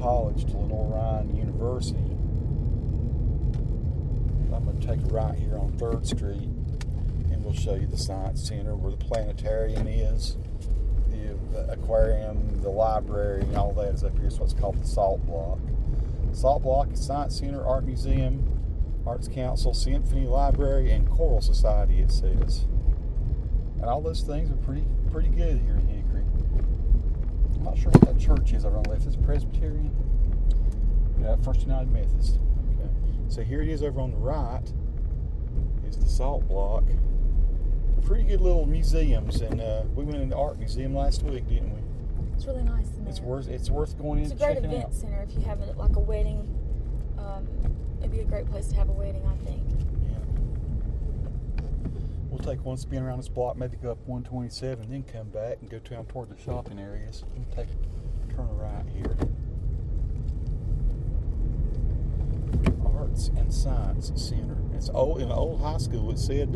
college to Lenore University. I'm going to take a right here on 3rd Street, and we'll show you the Science Center where the planetarium is, the aquarium, the library, and all that is up here. So it's called the Salt Block. Salt Block is Science Center, Art Museum, Arts Council, Symphony Library, and Choral Society, it says. And all those things are pretty good here in Hickory. I'm not sure what that church is over on the left. Is it Presbyterian? First United Methodist. Okay. So here it is over on the right. Is the Salt Block. Pretty good little museums, and we went in the art museum last week, didn't we? It's really nice in there. It's worth going in and checking out. It's a great event center if you have like a wedding. It'd be a great place to have a wedding, I think. Yeah. We'll take one spin around this block, maybe go up 127, then come back and go down toward the shopping areas. We'll turn right here. Arts and Science Center. It's old. In the old high school, it said,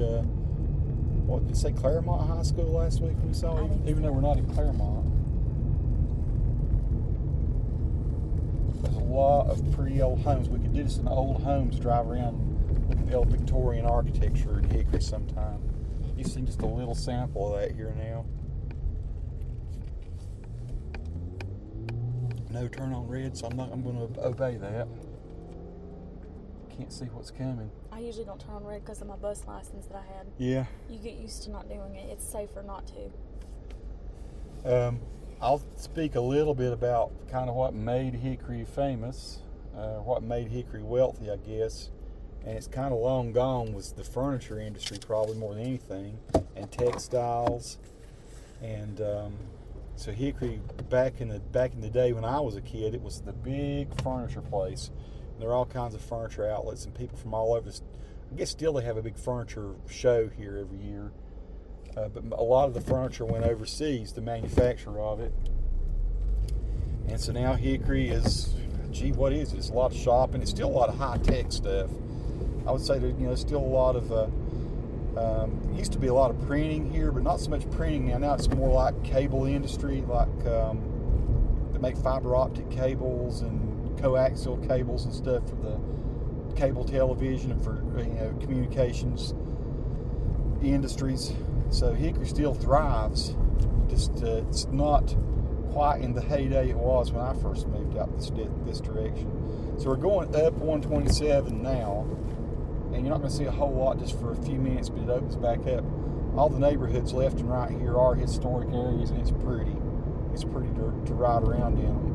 what did it say, Claremont High School last week we saw it? Even though we're not in Claremont. There's a lot of pretty old homes. We could do this in old homes, drive around, look at the old Victorian architecture in Hickory sometime. You've seen just a little sample of that here now. No turn on red, so I'm going to obey that. Can't see what's coming. I usually don't turn on red because of my bus license that I had. Yeah. You get used to not doing it. It's safer not to. I'll speak a little bit about kind of what made Hickory famous, what made Hickory wealthy, I guess. And it's kind of long gone was the furniture industry, probably more than anything, and textiles. And so Hickory, back in the day when I was a kid, it was the big furniture place. There are all kinds of furniture outlets, and people from all over. I guess still they have a big furniture show here every year. But a lot of the furniture went overseas, the manufacture of it. And so now Hickory is, gee, what is it? It's a lot of shopping. It's still a lot of high-tech stuff. I would say that, there's still a lot of, used to be a lot of printing here, but not so much printing now. Now it's more like cable industry, like they make fiber optic cables and coaxial cables and stuff for the cable television and for, communications industries. So Hickory still thrives, just it's not quite in the heyday it was when I first moved out this direction. So we're going up 127 now, and you're not going to see a whole lot just for a few minutes, but it opens back up. All the neighborhoods left and right here are historic areas, and it's pretty. It's pretty to ride around in them.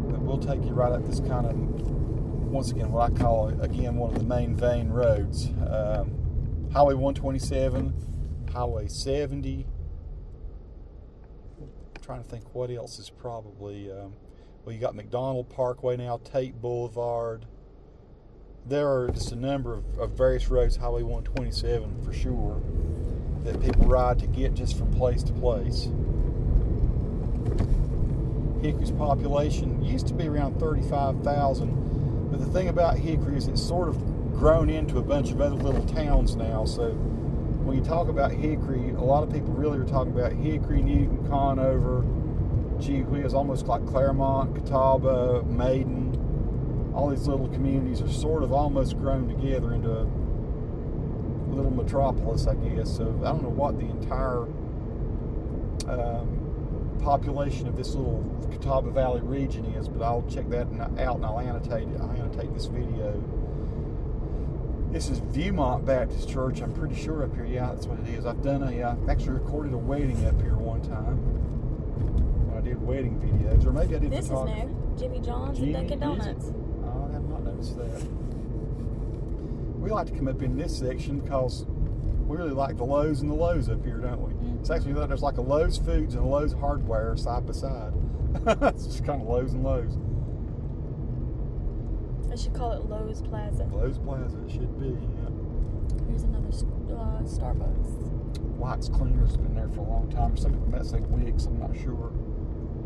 But we'll take you right up this kind of, once again, what I call, again, one of the main vein roads. Highway 127, Highway 70. I'm trying to think what else is probably, well, you got McDonald Parkway now, Tate Boulevard. There are just a number of various roads, Highway 127 for sure, that people ride to get just from place to place. Hickory's population used to be around 35,000. But the thing about Hickory is it's sort of grown into a bunch of other little towns now. So when you talk about Hickory, a lot of people really are talking about Hickory, Newton, Conover, gee whiz, almost like Claremont, Catawba, Maiden. All these little communities are sort of almost grown together into a little metropolis, I guess. So I don't know what the entire population of this little Catawba Valley region is, but I'll check that out and I'll annotate it. I'll annotate this video. This is Viewmont Baptist Church, I'm pretty sure up here. Yeah, that's what it is. I've actually recorded a wedding up here one time when I did wedding videos, or maybe I did photography. This is new. Jimmy John's and Dunkin' Donuts. Oh, I have not noticed that. We like to come up in this section because we really like the Lowe's and the Lowe's up here, don't we? It's actually, there's like a Lowe's Foods and a Lowe's Hardware side by side. It's just kind of Lowe's and Lowe's. I should call it Lowe's Plaza. Lowe's Plaza, it should be, yeah. Here's another Starbucks. Wykes Cleaners has been there for a long time. Some people might say Wykes, I'm not sure.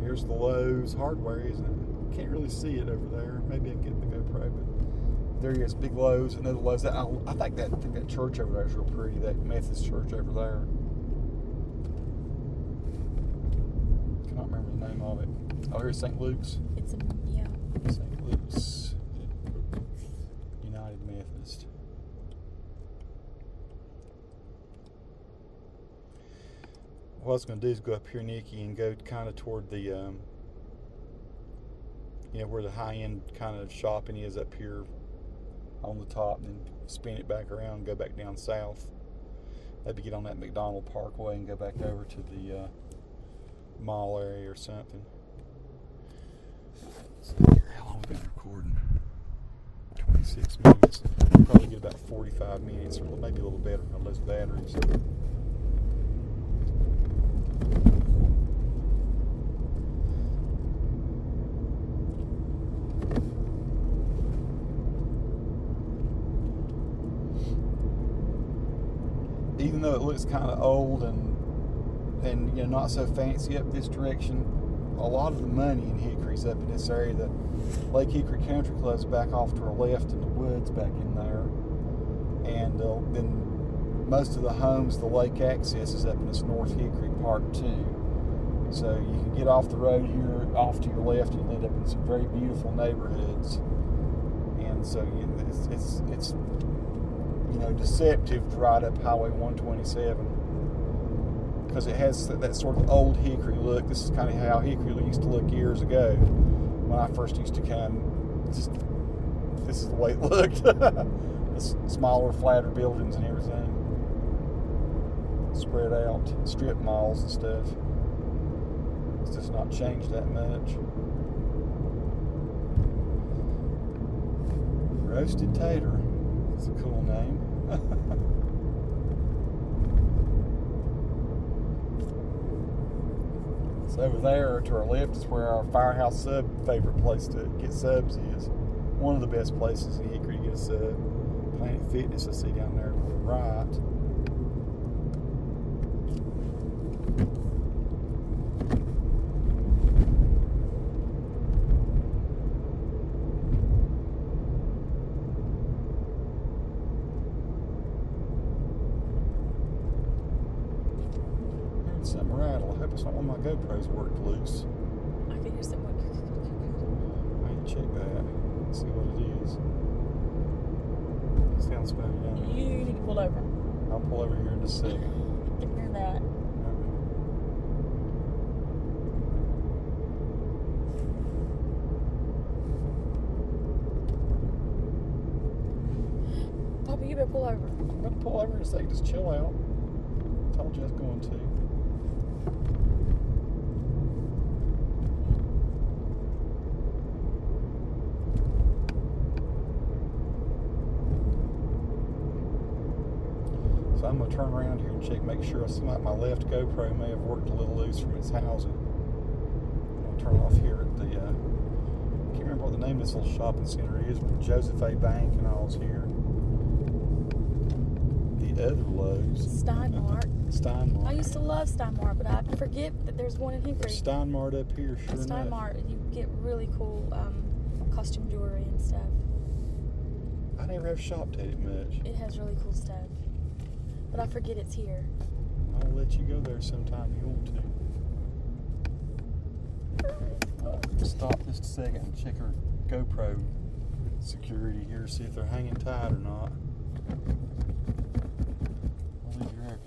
Here's the Lowe's Hardware, isn't it? Can't really see it over there. Maybe I can get the GoPro, but there he is, big Lowe's, another Lowe's. I think that church over there is real pretty, that Methodist church over there. Oh, here's St. Luke's. It's a, yeah. St. Luke's United Methodist. What I was going to do is go up here, Nikki, and go kind of toward the, you know, where the high-end kind of shopping is up here on the top, and then spin it back around and go back down south. Maybe get on that McDonald Parkway and go back over to the mall area or something. Let's see here, how long have we been recording? 26 minutes. We'll probably get about 45 minutes, or maybe a little better on those batteries. Even though it looks kind of old and you know, not so fancy up this direction, a lot of the money in Hickory's up in this area. The Lake Hickory Country Club's back off to our left in the woods back in there, and then most of the homes, the lake access is up in this North Hickory part too. So you can get off the road here, off to your left, and end up in some very beautiful neighborhoods. And so it's you know, deceptive to ride up Highway 127 because it has that sort of old Hickory look. This is kind of how Hickory used to look years ago when I first used to come. This is the way it looked. The smaller, flatter buildings and everything spread out, strip malls and stuff. It's just not changed that much. Roasted Tater. It's a cool name. So over there to our left is where our Firehouse Sub favorite place to get subs is. One of the best places in Hickory to get a sub. Planet Fitness I see down there to the right. Some rattle. I hope it's not one of my GoPros worked loose. I can hear someone. I need to check that. See what it is. It sounds funny, doesn't it? You need to pull over. I'll pull over here in just a second. I can hear that. Papa, you better pull over. I'm going to pull over in a second. Just chill out. I told you I was going to. So I'm going to turn around here and check, make sure. It seems like my left GoPro may have worked a little loose from its housing. I'm going to turn off here at the, I can't remember what the name of this little shopping center is, but Joseph A. Bank and all's here. The other Lowe's. Steinmart. Steinmart. I used to love Steinmart, but I forget that there's one in Hickory. Steinmart up here, sure enough. Steinmart, you get really cool costume jewelry and stuff. I never have shopped at it much. It has really cool stuff. But I forget it's here. I'll let you go there sometime if you want to. Stop just a second and check our GoPro security here, see if they're hanging tight or not.